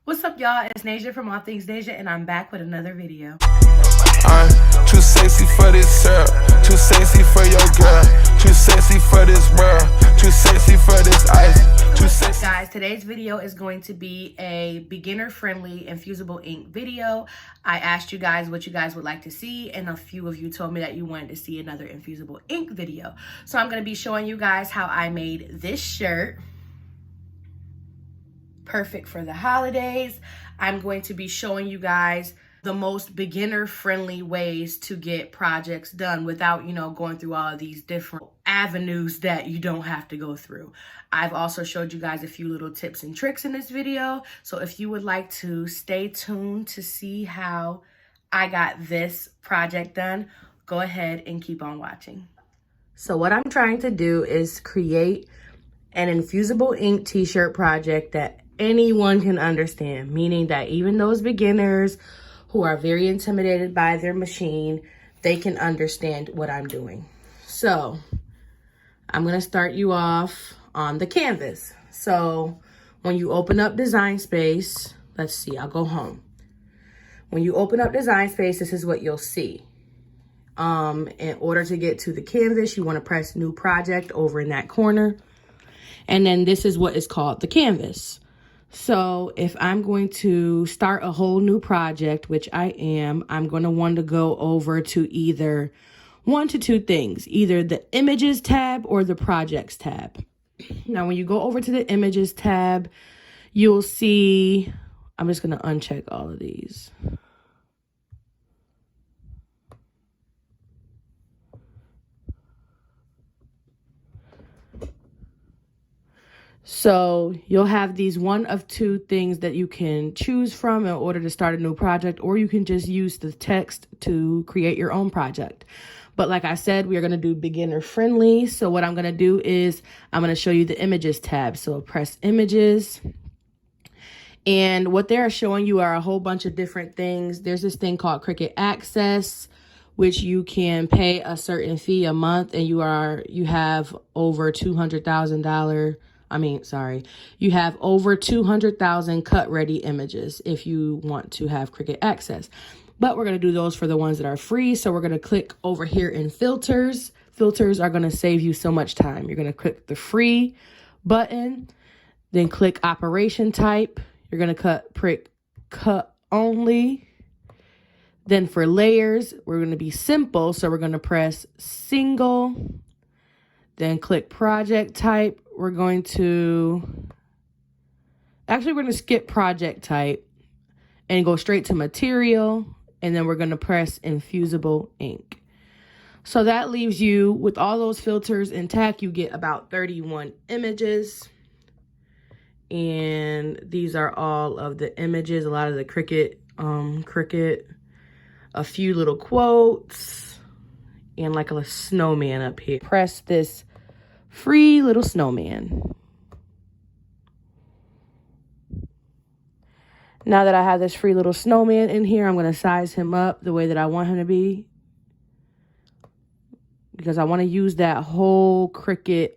What's up, y'all? It's Naisa from All Things Naisa, and I'm back with another video. I'm too sexy for this syrup, too sexy for your girl, too sexy for this world, too sexy for this ice, too sexy. Guys, today's video is going to be a beginner-friendly infusible ink video. I asked you guys what you guys would like to see, and a few of you told me that you wanted to see another infusible ink video. So I'm going to be showing you guys how I made this shirt. Perfect for the holidays. I'm going to be showing you guys the most beginner-friendly ways to get projects done without, going through all of these different avenues that you don't have to go through. I've also showed you guys a few little tips and tricks in this video. So if you would like to stay tuned to see how I got this project done, go ahead and keep on watching. So what I'm trying to do is create an infusible ink t-shirt project that anyone can understand, meaning that even those beginners who are very intimidated by their machine, they can understand what I'm doing. So I'm going to start you off on the canvas. So when you open up Design Space, let's see, I'll go home. When you open up Design Space, this is what you'll see. In order to get to the canvas, you want to press New Project over in that corner. And then this is what is called the canvas. So if I'm going to start a whole new project, which I am, I'm going to want to go over to either one to two things, either the Images tab or the Projects tab. Now, when you go over to the Images tab, you'll see, I'm just going to uncheck all of these. So you'll have these one of two things that you can choose from in order to start a new project, or you can just use the text to create your own project. But like I said, we are going to do beginner friendly. So what I'm going to do is I'm going to show you the Images tab. So press Images. And what they're showing you are a whole bunch of different things. There's this thing called Cricut Access, which you can pay a certain fee a month, and you have over $200,000. You have over 200,000 cut ready images if you want to have Cricut Access. But we're going to do those for the ones that are free. So we're going to click over here in filters. Filters are going to save you so much time. You're going to click the free button, then click operation type. You're going to prick cut only. Then for layers, we're going to be simple. So we're going to press single, then click project type. We're going to skip project type and go straight to material. And then we're going to press infusible ink. So that leaves you with all those filters intact. You get about 31 images. And these are all of the images, a lot of the Cricut, a few little quotes, and like a snowman up here. Press this free little snowman. Now that I have this free little snowman in here, I'm going to size him up the way that I want him to be, because I want to use that whole Cricut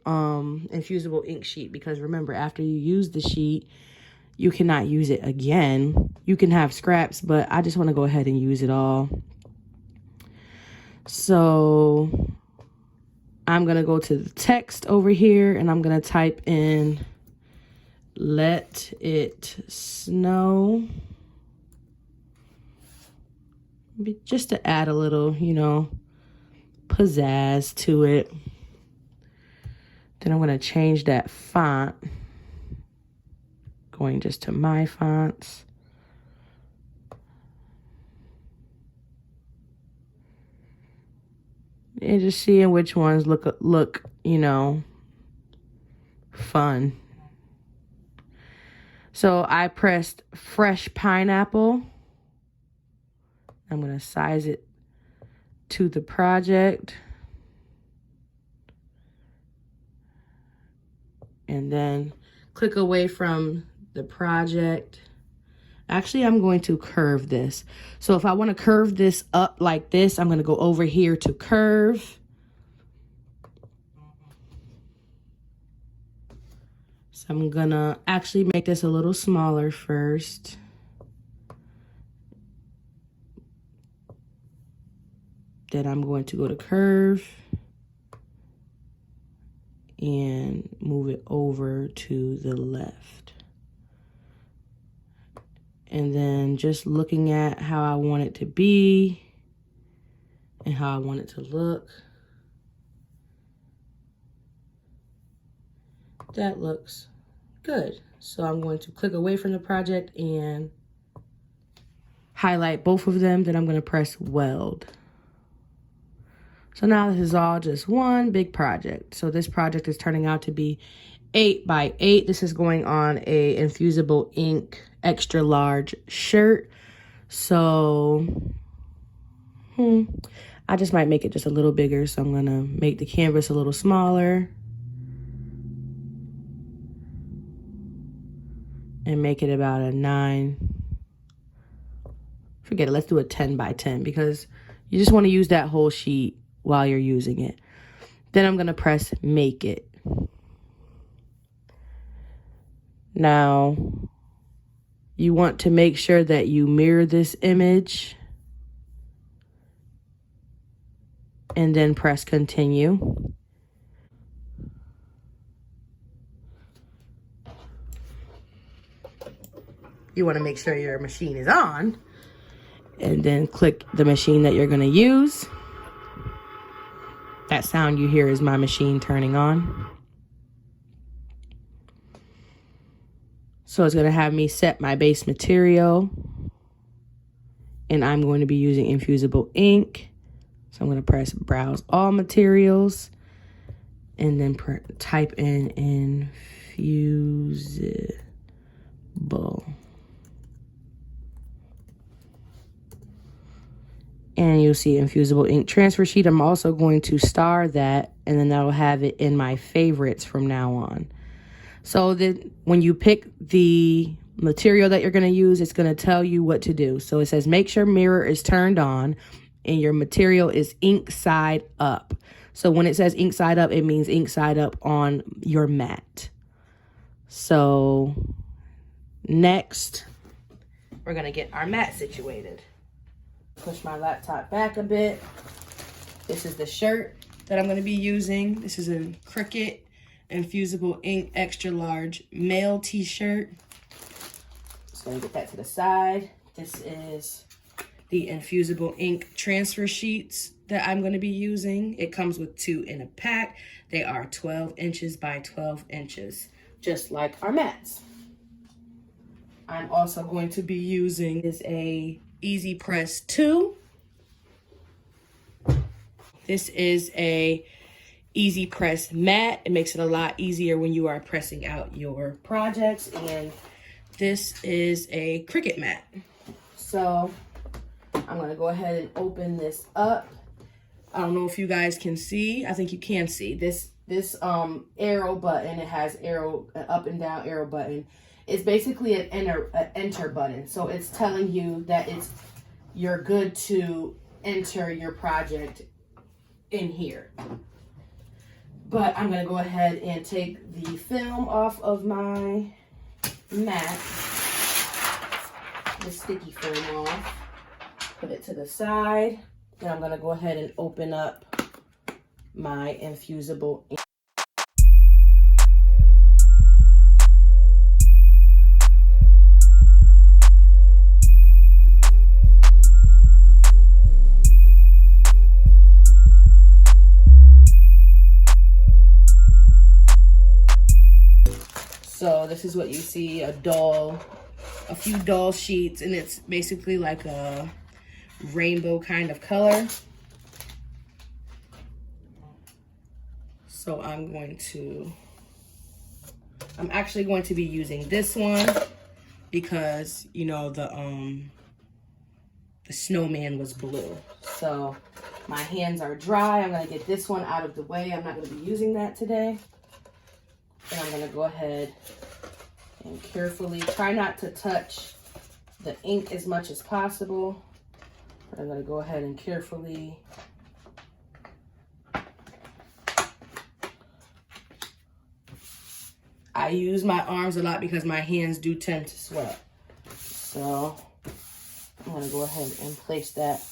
infusible ink sheet. Because remember, after you use the sheet, you cannot use it again. You can have scraps, but I just want to go ahead and use it all. So I'm going to go to the text over here, and I'm going to type in "Let It Snow," just to add a little, pizzazz to it. Then I'm going to change that font, going just to my fonts. And just seeing which ones look, fun. So I pressed fresh pineapple. I'm going to size it to the project. And then click away from the project. Actually, I'm going to curve this. So if I want to curve this up like this, I'm going to go over here to curve. So I'm gonna actually make this a little smaller first. Then I'm going to go to curve and move it over to the left. And then just looking at how I want it to be and how I want it to look. That looks good. So I'm going to click away from the project and highlight both of them. Then I'm going to press weld. So now this is all just one big project. So this project is turning out to be 8 by 8. This is going on a Infusible ink extra large shirt. So I just might make it just a little bigger. So I'm gonna make the canvas a little smaller and make it about a 9. Forget it, let's do a 10 by 10 because you just want to use that whole sheet while you're using it. Then I'm gonna press make it. Now, you want to make sure that you mirror this image and then press continue. You want to make sure your machine is on and then click the machine that you're going to use. That sound you hear is my machine turning on. So it's going to have me set my base material. And I'm going to be using Infusible ink. So I'm going to press browse all materials. And then type in Infusible. And you'll see Infusible ink transfer sheet. I'm also going to star that, and then that'll have it in my favorites from now on. So that when you pick the material that you're going to use, it's going to tell you what to do. So it says make sure mirror is turned on and your material is ink side up. So when it says ink side up, it means ink side up on your mat. So next, we're going to get our mat situated. Push my laptop back a bit. This is the shirt that I'm going to be using. This is a Cricut Infusible ink extra large male t-shirt. So I'm going to get that to the side. This is the Infusible ink transfer sheets that I'm going to be using. It comes with 2 in a pack. They are 12 inches by 12 inches, just like our mats. I'm also going to be using a Easy Press 2. This is a Easy Press mat. It makes it a lot easier when you are pressing out your projects. And this is a Cricut mat. So I'm going to go ahead and open this up. I don't know if you guys can see. I think you can see this arrow button. It has arrow, an up and down arrow button. It's basically an enter button. So it's telling you that you're good to enter your project in here. But I'm going to go ahead and take the film off of my mat. The sticky film off. Put it to the side. Then I'm going to go ahead and open up my Infusible ink. So this is what you see, a few dull sheets, and it's basically like a rainbow kind of color. So I'm actually going to be using this one because, you know, the snowman was blue. So my hands are dry. I'm gonna get this one out of the way. I'm not gonna be using that today. And I'm gonna go ahead and carefully try not to touch the ink as much as possible. But I'm gonna go ahead and carefully I use my arms a lot because my hands do tend to sweat. So I'm gonna go ahead and place that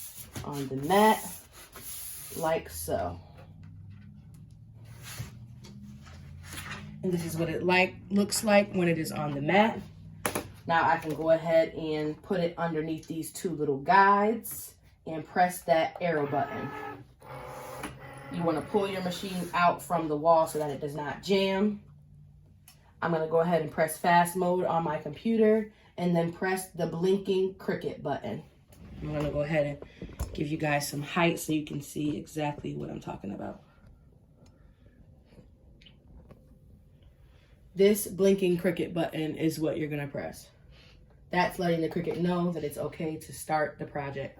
on the mat like so. And this is what it looks like when it is on the mat. Now I can go ahead and put it underneath these two little guides and press that arrow button. You want to pull your machine out from the wall so that it does not jam. I'm going to go ahead and press fast mode on my computer and then press the blinking Cricut button. I'm going to go ahead and give you guys some height so you can see exactly what I'm talking about. This blinking Cricut button is what you're gonna press. That's letting the Cricut know that it's okay to start the project.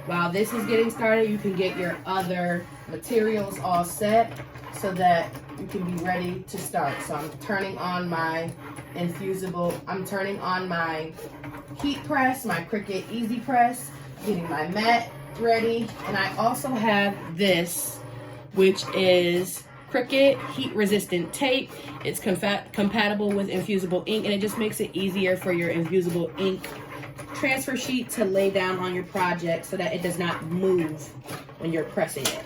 While this is getting started, you can get your other materials all set so that you can be ready to start. So I'm turning on my Infusible, I'm turning on my heat press, my Cricut Easy Press, getting my mat ready. And I also have this, which is Cricut heat resistant tape. It's compatible with Infusible ink, and it just makes it easier for your Infusible ink transfer sheet to lay down on your project so that it does not move when you're pressing it.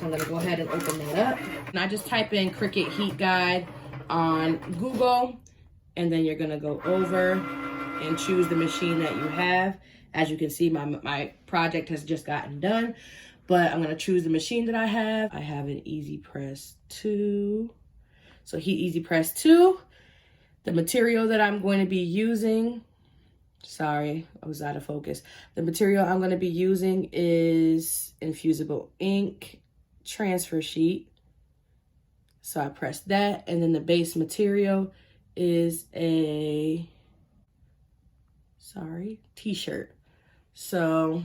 I'm gonna go ahead and open that up. And I just type in Cricut heat guide on Google, and then you're gonna go over and choose the machine that you have. As you can see, my project has just gotten done, but I'm gonna choose the machine that I have. I have an Easy Press 2. So Heat Easy Press 2. The material that I'm going to be using, sorry, I was out of focus. The material I'm gonna be using is Infusible ink transfer sheet. So I press that, and then the base material is a, t-shirt. So,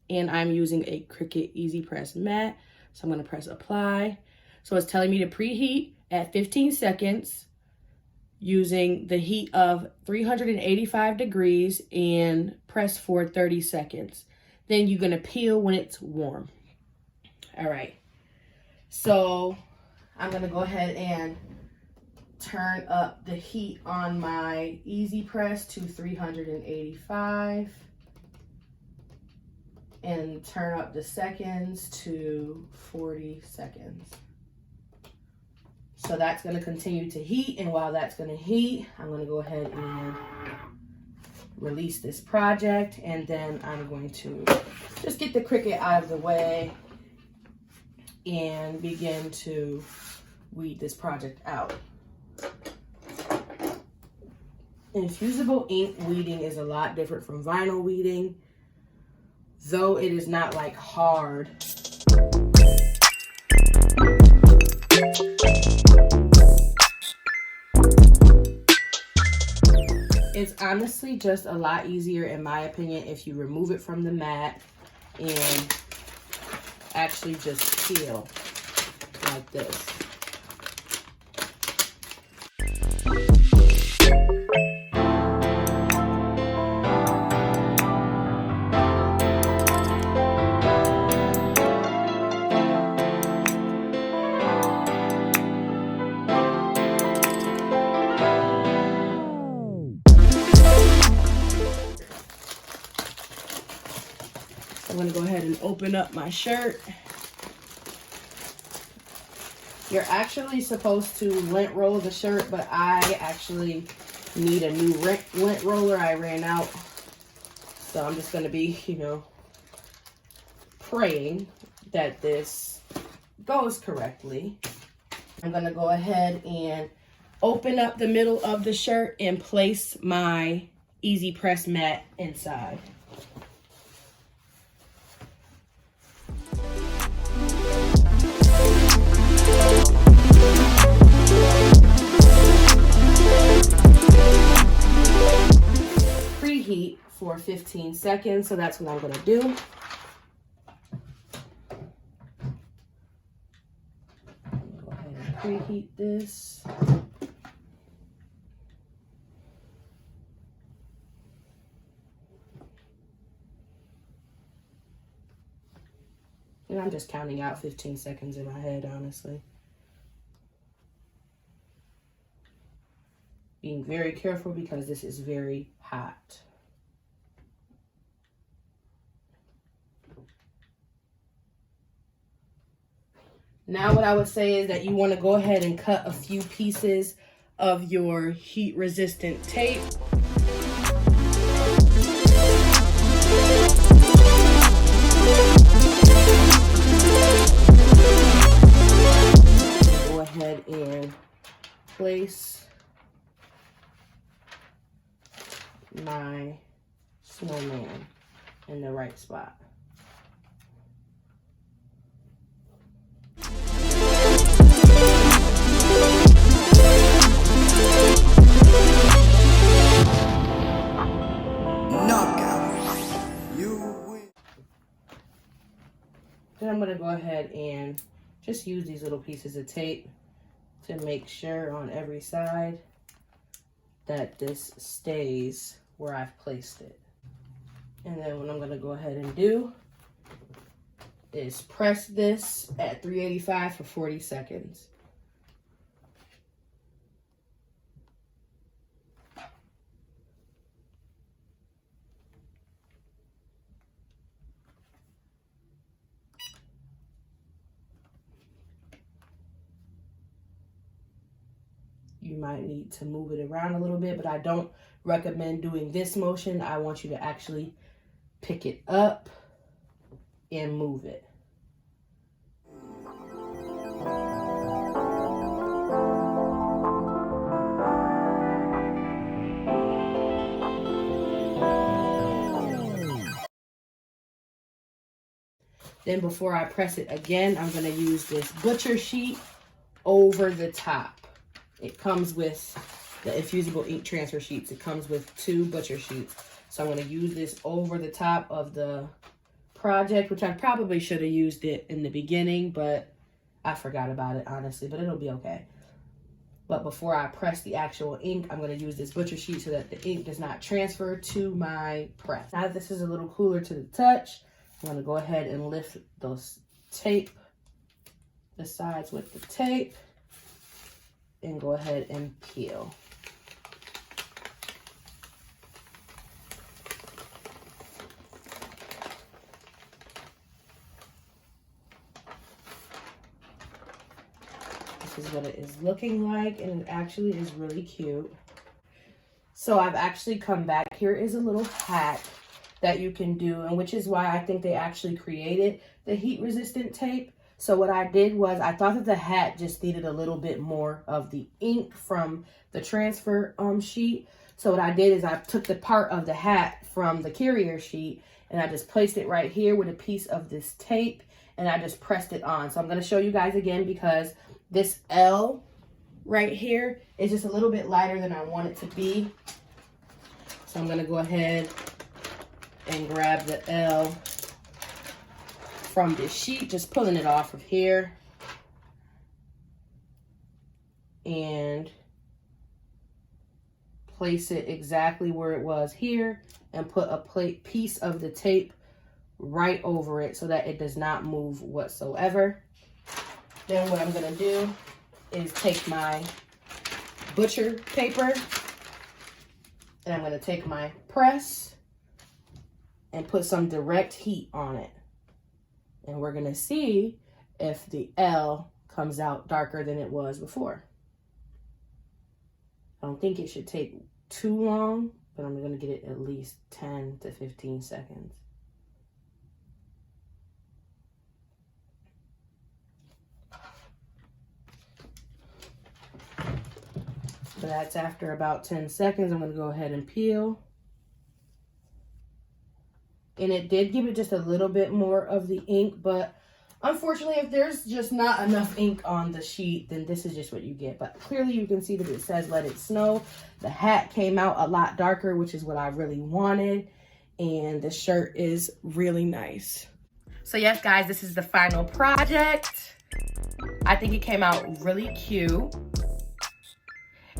and I'm using a Cricut Easy Press mat. So I'm gonna press apply. So it's telling me to preheat at 15 seconds using the heat of 385 degrees and press for 30 seconds. Then you're gonna peel when it's warm. All right, so I'm gonna go ahead and turn up the heat on my Easy Press to 385 and turn up the seconds to 40 seconds. So that's gonna continue to heat, and while that's gonna heat, I'm gonna go ahead and release this project, and then I'm going to just get the Cricut out of the way and begin to weed this project out. Infusible ink weeding is a lot different from vinyl weeding, though it is not like hard. It's honestly just a lot easier, in my opinion, if you remove it from the mat and actually just peel like this. I'm gonna go ahead and open up my shirt. You're actually supposed to lint roll the shirt, but I actually need a new lint roller. I ran out. So I'm just gonna be, praying that this goes correctly. I'm gonna go ahead and open up the middle of the shirt and place my Easy Press mat inside. Preheat for 15 seconds, so that's what I'm going to do. preheat this. And I'm just counting out 15 seconds in my head, honestly. Being very careful because this is very hot. Now what I would say is that you want to go ahead and cut a few pieces of your heat resistant tape. Go ahead and place my snowman in the right spot. Then I'm going to go ahead and just use these little pieces of tape to make sure on every side that this stays where I've placed it. And then what I'm going to go ahead and do is press this at 385 for 40 seconds. You might need to move it around a little bit, but I don't recommend doing this motion. I want you to actually pick it up and move it. Then before I press it again, I'm going to use this butcher sheet over the top. It comes with the Infusible ink transfer sheets. It comes with 2 butcher sheets. So I'm going to use this over the top of the project, which I probably should have used it in the beginning, but I forgot about it, honestly, but it'll be okay. But before I press the actual ink, I'm going to use this butcher sheet so that the ink does not transfer to my press. Now that this is a little cooler to the touch, I'm going to go ahead and lift those tape, the sides with the tape, and go ahead and peel. This is what it is looking like, and it actually is really cute. So I've actually come back. Here is a little hack that you can do, and which is why I think they actually created the heat resistant tape. So what I did was I thought that the hat just needed a little bit more of the ink from the transfer sheet. So what I did is I took the part of the hat from the carrier sheet and I just placed it right here with a piece of this tape and I just pressed it on. So I'm going to show you guys again because this L right here is just a little bit lighter than I want it to be. So I'm going to go ahead and grab the L from this sheet, just pulling it off of here and place it exactly where it was here and put a piece of the tape right over it so that it does not move whatsoever. Then what I'm going to do is take my butcher paper and I'm going to take my press and put some direct heat on it. And we're going to see if the L comes out darker than it was before. I don't think it should take too long, but I'm going to get it at least 10 to 15 seconds. So that's after about 10 seconds. I'm going to go ahead and peel. And it did give it just a little bit more of the ink, but unfortunately, if there's just not enough ink on the sheet, then this is just what you get. But clearly you can see that it says let it snow. The hat came out a lot darker, which is what I really wanted. And the shirt is really nice. So yes, guys, this is the final project. I think it came out really cute.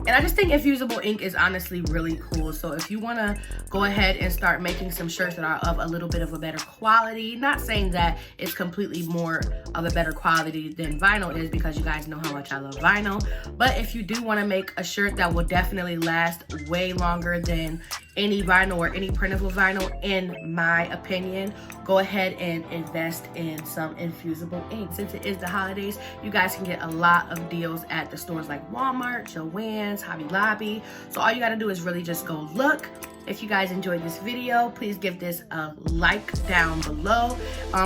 And I just think Infusible ink is honestly really cool. So if you want to go ahead and start making some shirts that are of a little bit of a better quality, not saying that it's completely more of a better quality than vinyl is, because you guys know how much I love vinyl. But if you do want to make a shirt that will definitely last way longer than any vinyl or any printable vinyl, in my opinion, go ahead and invest in some Infusible ink. Since it is the holidays, you guys can get a lot of deals at the stores like Walmart, Joann's, Hobby Lobby. So all you gotta do is really just go look. If you guys enjoyed this video, please give this a like down below.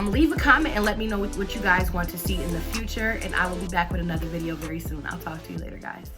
Leave a comment and let me know what you guys want to see in the future, and I will be back with another video very soon. I'll talk to you later, guys.